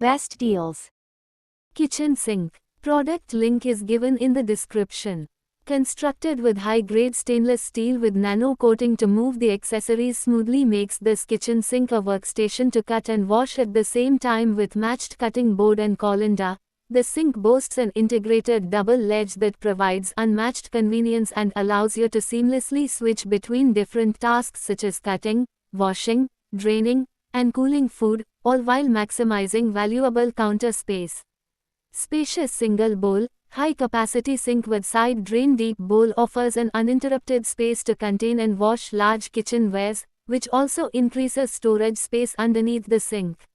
Best deals. Kitchen sink. Product link is given in the description. Constructed with high-grade stainless steel with nano coating to move the accessories smoothly makes this kitchen sink a workstation to cut and wash at the same time with matched cutting board and colander. The sink boasts an integrated double ledge that provides unmatched convenience and allows you to seamlessly switch between different tasks such as cutting, washing, draining, and cooling food, all while maximizing valuable counter space. Spacious single bowl, high-capacity sink with side drain deep bowl offers an uninterrupted space to contain and wash large kitchenwares, which also increases storage space underneath the sink.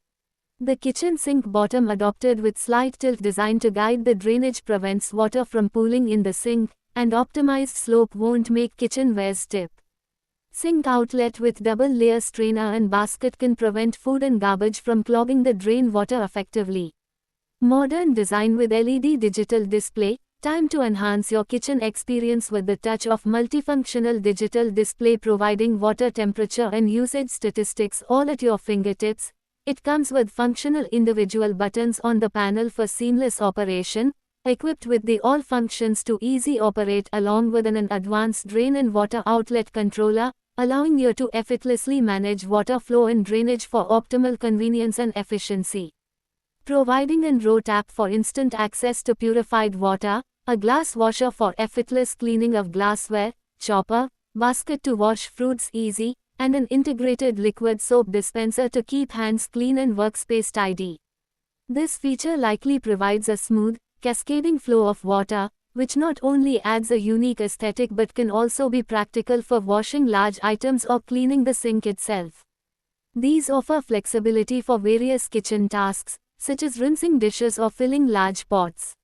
The kitchen sink bottom adopted with slight tilt design to guide the drainage prevents water from pooling in the sink, and optimized slope won't make kitchenwares tip. Sink outlet with double-layer strainer and basket can prevent food and garbage from clogging the drain water effectively. Modern design with LED digital display, time to enhance your kitchen experience with the touch of multifunctional digital display providing water temperature and usage statistics all at your fingertips. It comes with functional individual buttons on the panel for seamless operation, equipped with the all functions to easy operate along with an advanced drain and water outlet controller, allowing you to effortlessly manage water flow and drainage for optimal convenience and efficiency. Providing an row tap for instant access to purified water, a glass washer for effortless cleaning of glassware, chopper, basket to wash fruits easy, and an integrated liquid soap dispenser to keep hands clean and workspace tidy. This feature likely provides a smooth, cascading flow of water, which not only adds a unique aesthetic but can also be practical for washing large items or cleaning the sink itself. These offer flexibility for various kitchen tasks, such as rinsing dishes or filling large pots.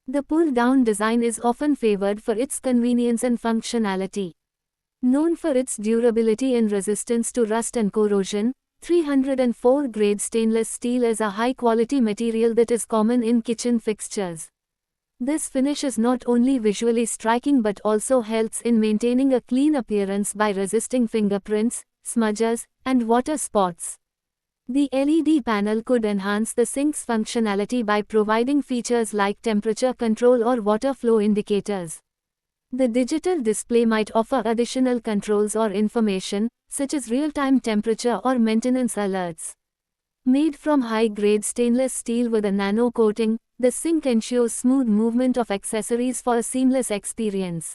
The pull-down design is often favored for its convenience and functionality. Known for its durability and resistance to rust and corrosion, 304 grade stainless steel is a high-quality material that is common in kitchen fixtures. This finish is not only visually striking but also helps in maintaining a clean appearance by resisting fingerprints, smudges, and water spots. The LED panel could enhance the sink's functionality by providing features like temperature control or water flow indicators. The digital display might offer additional controls or information, such as real-time temperature or maintenance alerts. Made from high-grade stainless steel with a nano coating, the sink ensures smooth movement of accessories for a seamless experience.